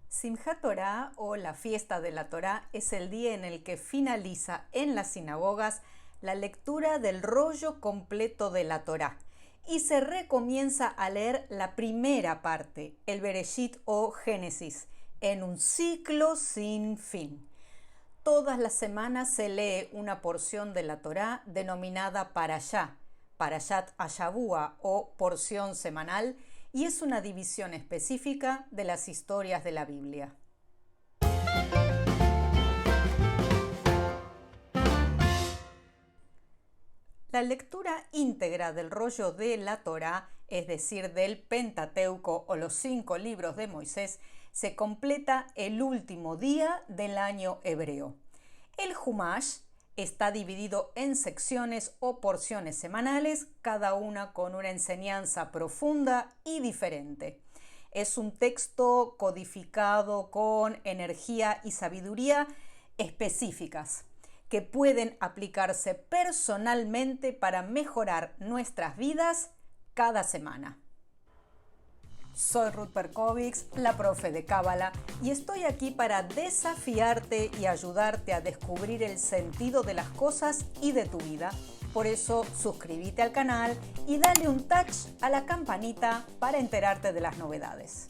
Simchat Torah o la fiesta de la Torah es el día en el que finaliza en las sinagogas la lectura del rollo completo de la Torah y se recomienza a leer la primera parte, el Bereshit o Génesis, en un ciclo sin fin. Todas las semanas se lee una porción de la Torah denominada Parashá, Parashat Hashavua o porción semanal, y es una división específica de las historias de la Biblia. La lectura íntegra del rollo de la Torá, es decir, del Pentateuco o los 5 libros de Moisés, se completa el último día del año hebreo. El Humash está dividido en secciones o porciones semanales, cada una con una enseñanza profunda y diferente. Es un texto codificado con energía y sabiduría específicas que pueden aplicarse personalmente para mejorar nuestras vidas cada semana. Soy Ruth Perkovich, la profe de Cábala, y estoy aquí para desafiarte y ayudarte a descubrir el sentido de las cosas y de tu vida. Por eso, suscríbete al canal y dale un touch a la campanita para enterarte de las novedades.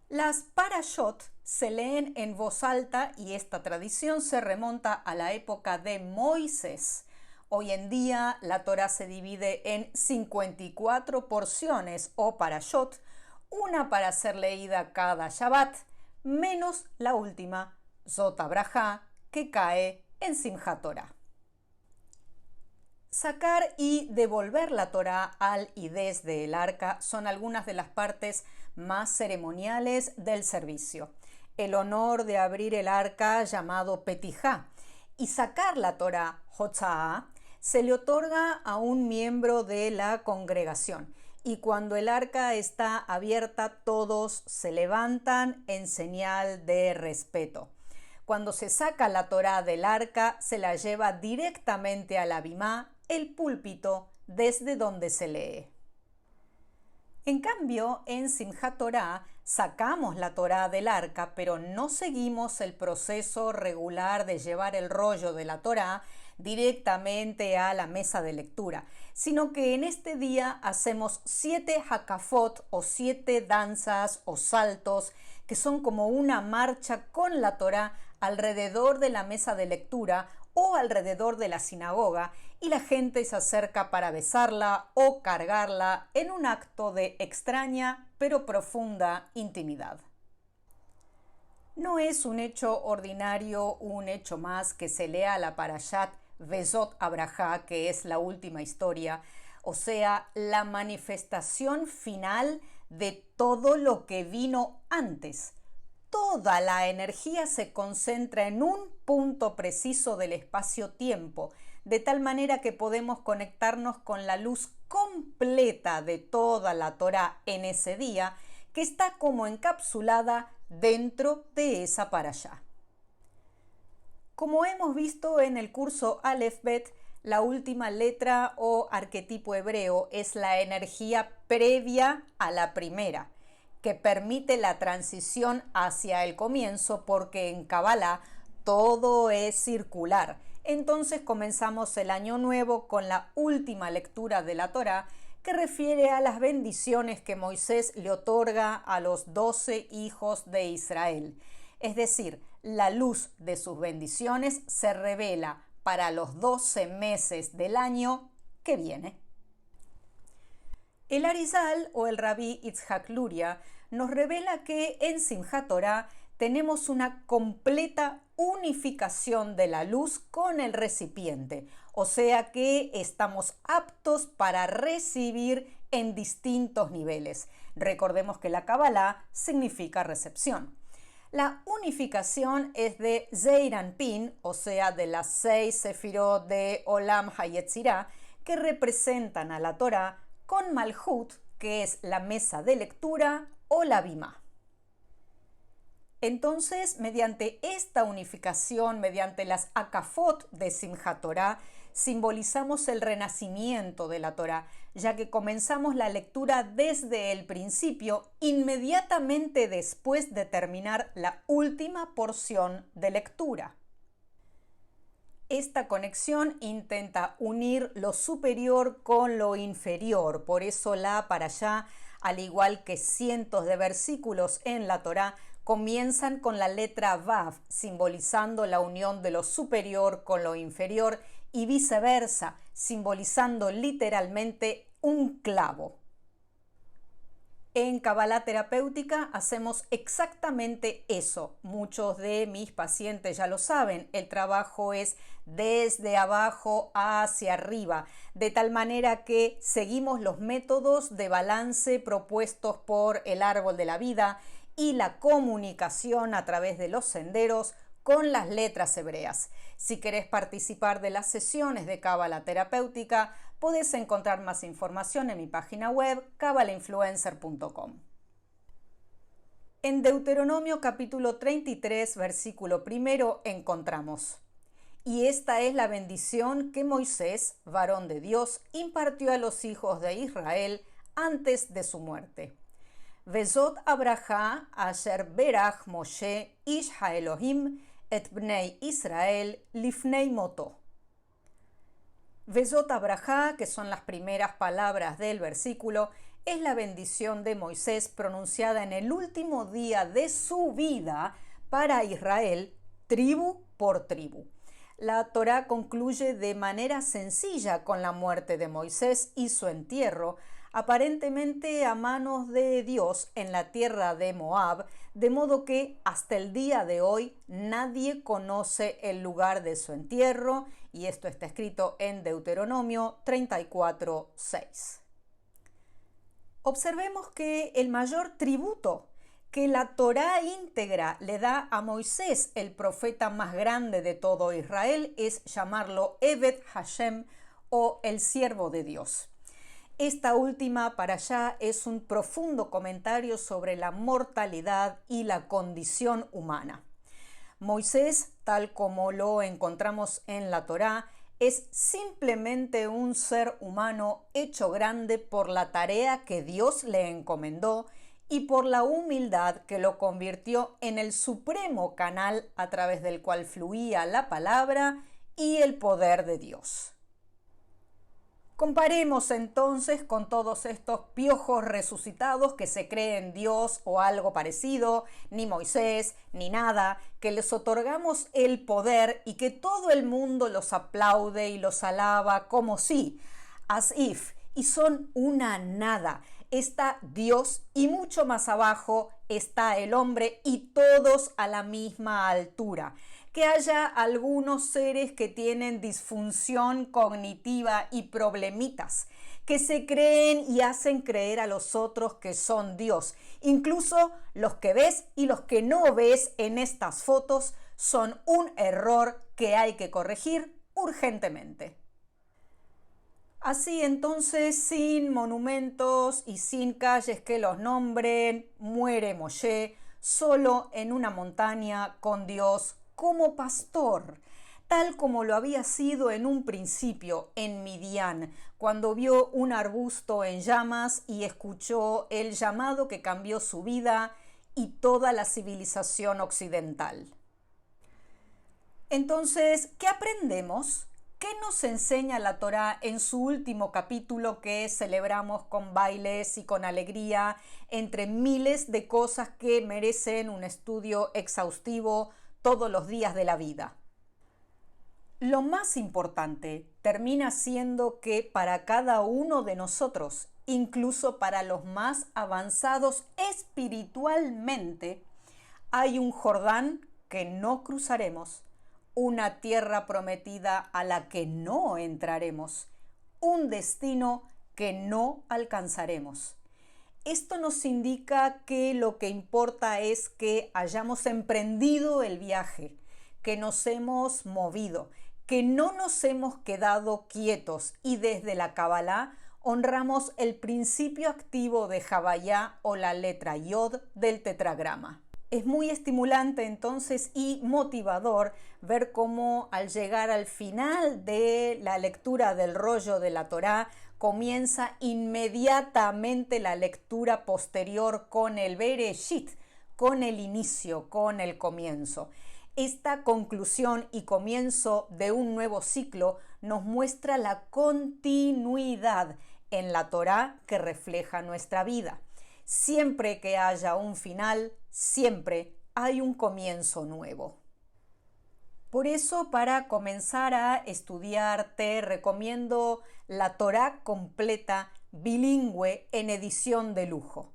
Las parashot se leen en voz alta y esta tradición se remonta a la época de Moisés. Hoy en día la Torá se divide en 54 porciones o parashot, una para ser leída cada Shabbat, menos la última, Zot HaBrajá, que cae en Simchat Torah. Sacar y devolver la Torá al y desde el arca son algunas de las partes más ceremoniales del servicio. El honor de abrir el arca, llamado Petijá, y sacar la Torá, Hotza'á, se le otorga a un miembro de la congregación. Y cuando el arca está abierta, todos se levantan en señal de respeto. Cuando se saca la Torá del arca, se la lleva directamente a la bimá, el púlpito, desde donde se lee. En cambio, en Simchat Torah sacamos la Torá del arca, pero no seguimos el proceso regular de llevar el rollo de la Torá directamente a la mesa de lectura, sino que en este día hacemos 7 hakafot o 7 danzas o saltos que son como una marcha con la Torá alrededor de la mesa de lectura o alrededor de la sinagoga, y la gente se acerca para besarla o cargarla en un acto de extraña pero profunda intimidad. No es un hecho ordinario, un hecho más que se lea la Parashat Vezot HaBrajá, que es la última historia, o sea, la manifestación final de todo lo que vino antes. Toda la energía se concentra en un punto preciso del espacio-tiempo, de tal manera que podemos conectarnos con la luz completa de toda la Torá en ese día, que está como encapsulada dentro de esa parashá. Como hemos visto en el curso Aleph Bet, la última letra o arquetipo hebreo es la energía previa a la primera, que permite la transición hacia el comienzo, porque en Kabbalah todo es circular. Entonces comenzamos el año nuevo con la última lectura de la Torá, que refiere a las bendiciones que Moisés le otorga a los 12 hijos de Israel. Es decir, la luz de sus bendiciones se revela para los 12 meses del año que viene. El Arizal o el Rabí Itzhak Luria nos revela que en Simchat Torah tenemos una completa unificación de la luz con el recipiente, o sea que estamos aptos para recibir en distintos niveles. Recordemos que la Kabbalah significa recepción. La unificación es de Zeir Anpin, o sea, de las 6 sefirot de Olam HaYetzirah, que representan a la Torah, con Malhut, que es la mesa de lectura o la bimá. Entonces, mediante esta unificación, mediante las hakafot de Simchat Torah, simbolizamos el renacimiento de la Torá, ya que comenzamos la lectura desde el principio, inmediatamente después de terminar la última porción de lectura. Esta conexión intenta unir lo superior con lo inferior, por eso la parashá, al igual que cientos de versículos en la Torá, comienzan con la letra Vav, simbolizando la unión de lo superior con lo inferior y viceversa, simbolizando literalmente un clavo. En Kabbalah terapéutica hacemos exactamente eso. Muchos de mis pacientes ya lo saben, el trabajo es desde abajo hacia arriba, de tal manera que seguimos los métodos de balance propuestos por el árbol de la vida y la comunicación a través de los senderos con las letras hebreas. Si querés participar de las sesiones de Kabbalah terapéutica, podés encontrar más información en mi página web kabbalahinfluencer.com. En Deuteronomio capítulo 33, versículo 1 encontramos: y esta es la bendición que Moisés, varón de Dios, impartió a los hijos de Israel antes de su muerte. Vezot abraha asher berach Moshe ish haElohim et bnei Israel lifnei moto. Vezot abraha, que son las primeras palabras del versículo, es la bendición de Moisés pronunciada en el último día de su vida para Israel, tribu por tribu. La Torá concluye de manera sencilla con la muerte de Moisés y su entierro, aparentemente a manos de Dios en la tierra de Moab, de modo que hasta el día de hoy nadie conoce el lugar de su entierro, y esto está escrito en Deuteronomio 34:6. Observemos que el mayor tributo que la Torá íntegra le da a Moisés, el profeta más grande de todo Israel, es llamarlo Eved Hashem, o el siervo de Dios. Esta última parashá es un profundo comentario sobre la mortalidad y la condición humana. Moisés, tal como lo encontramos en la Torá, es simplemente un ser humano hecho grande por la tarea que Dios le encomendó y por la humildad que lo convirtió en el supremo canal a través del cual fluía la palabra y el poder de Dios. Comparemos entonces con todos estos piojos resucitados que se creen Dios o algo parecido, ni Moisés, ni nada, que les otorgamos el poder y que todo el mundo los aplaude y los alaba como si, as if, y son una nada. Está Dios y mucho más abajo está el hombre y todos a la misma altura. Que haya algunos seres que tienen disfunción cognitiva y problemitas, que se creen y hacen creer a los otros que son Dios. Incluso los que ves y los que no ves en estas fotos son un error que hay que corregir urgentemente. Así entonces, sin monumentos y sin calles que los nombren, muere Moshe solo en una montaña con Dios como pastor, tal como lo había sido en un principio en Midian, cuando vio un arbusto en llamas y escuchó el llamado que cambió su vida y toda la civilización occidental. Entonces, ¿qué aprendemos? ¿Qué nos enseña la Torá en su último capítulo que celebramos con bailes y con alegría, entre miles de cosas que merecen un estudio exhaustivo todos los días de la vida? Lo más importante termina siendo que para cada uno de nosotros, incluso para los más avanzados espiritualmente, hay un Jordán que no cruzaremos, una tierra prometida a la que no entraremos, un destino que no alcanzaremos. Esto nos indica que lo que importa es que hayamos emprendido el viaje, que nos hemos movido, que no nos hemos quedado quietos y desde la Kabbalah honramos el principio activo de Havayá o la letra Yod del tetragrama. Es muy estimulante entonces y motivador ver cómo al llegar al final de la lectura del rollo de la Torá comienza inmediatamente la lectura posterior con el Bereshit, con el inicio, con el comienzo. Esta conclusión y comienzo de un nuevo ciclo nos muestra la continuidad en la Torá que refleja nuestra vida. Siempre que haya un final, siempre hay un comienzo nuevo. Por eso, para comenzar a estudiar, te recomiendo la Torá completa bilingüe en edición de lujo.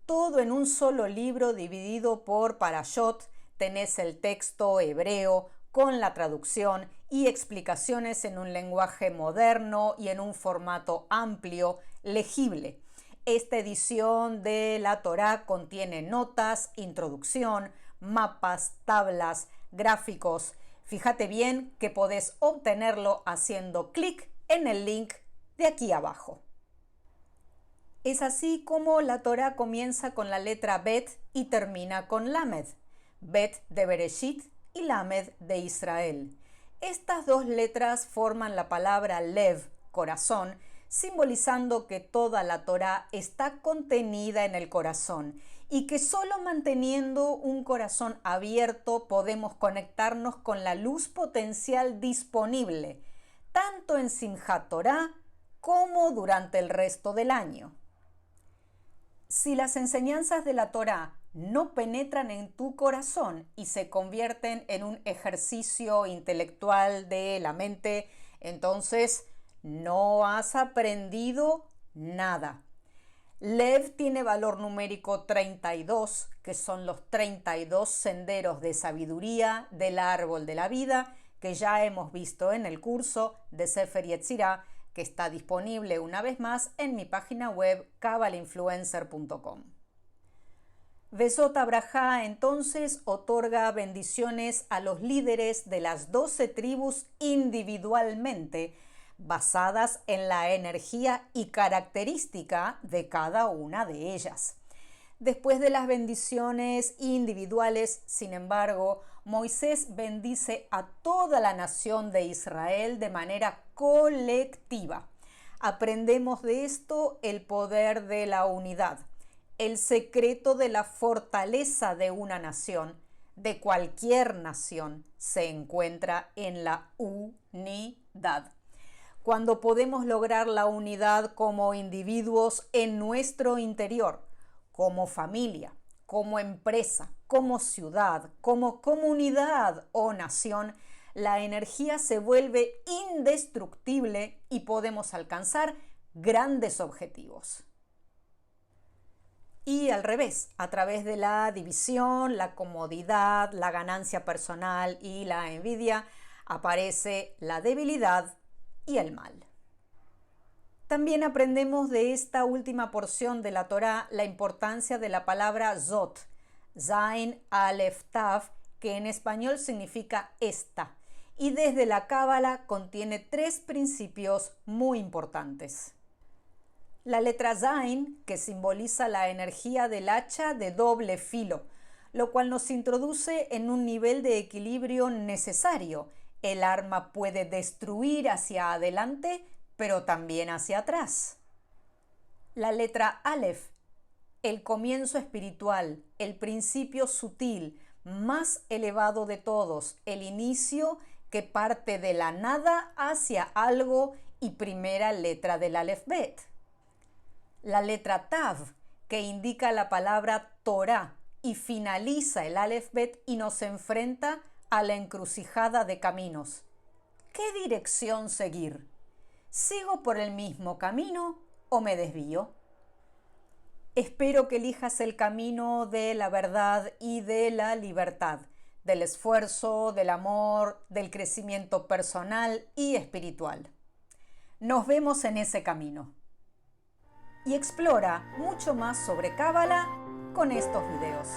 Todo en un solo libro dividido por parashot. Tenés el texto hebreo con la traducción y explicaciones en un lenguaje moderno y en un formato amplio, legible. Esta edición de la Torá contiene notas, introducción, mapas, tablas, gráficos. Fíjate bien que podés obtenerlo haciendo clic en el link de aquí abajo. Es así como la Torá comienza con la letra Bet y termina con Lamed. Bet de Bereshit y Lamed de Israel. Estas dos letras forman la palabra Lev, corazón, simbolizando que toda la Torá está contenida en el corazón y que solo manteniendo un corazón abierto podemos conectarnos con la luz potencial disponible, tanto en Simchat Torah como durante el resto del año. Si las enseñanzas de la Torá no penetran en tu corazón y se convierten en un ejercicio intelectual de la mente, entonces no has aprendido nada. Lev tiene valor numérico 32, que son los 32 senderos de sabiduría del árbol de la vida, que ya hemos visto en el curso de Sefer Yetzirah, que está disponible una vez más en mi página web kabbalinfluencer.com. Besot Abrahá entonces otorga bendiciones a los líderes de las 12 tribus individualmente, basadas en la energía y característica de cada una de ellas. Después de las bendiciones individuales, sin embargo, Moisés bendice a toda la nación de Israel de manera colectiva. Aprendemos de esto el poder de la unidad, el secreto de la fortaleza de una nación, de cualquier nación, se encuentra en la unidad. Cuando podemos lograr la unidad como individuos en nuestro interior, como familia, como empresa, como ciudad, como comunidad o nación, la energía se vuelve indestructible y podemos alcanzar grandes objetivos. Y al revés, a través de la división, la comodidad, la ganancia personal y la envidia, aparece la debilidad y el mal. También aprendemos de esta última porción de la Torá la importancia de la palabra Zot, Zain Alef Tav, que en español significa esta, y desde la Cábala contiene 3 principios muy importantes. La letra Zain, que simboliza la energía del hacha de doble filo, lo cual nos introduce en un nivel de equilibrio necesario. El arma puede destruir hacia adelante, pero también hacia atrás. La letra Aleph, el comienzo espiritual, el principio sutil, más elevado de todos, el inicio que parte de la nada hacia algo y primera letra del Aleph Bet. La letra Tav, que indica la palabra Torah y finaliza el Aleph Bet y nos enfrenta a la encrucijada de caminos. ¿Qué dirección seguir? ¿Sigo por el mismo camino o me desvío? Espero que elijas el camino de la verdad y de la libertad, del esfuerzo, del amor, del crecimiento personal y espiritual. Nos vemos en ese camino. Y explora mucho más sobre Cábala con estos videos.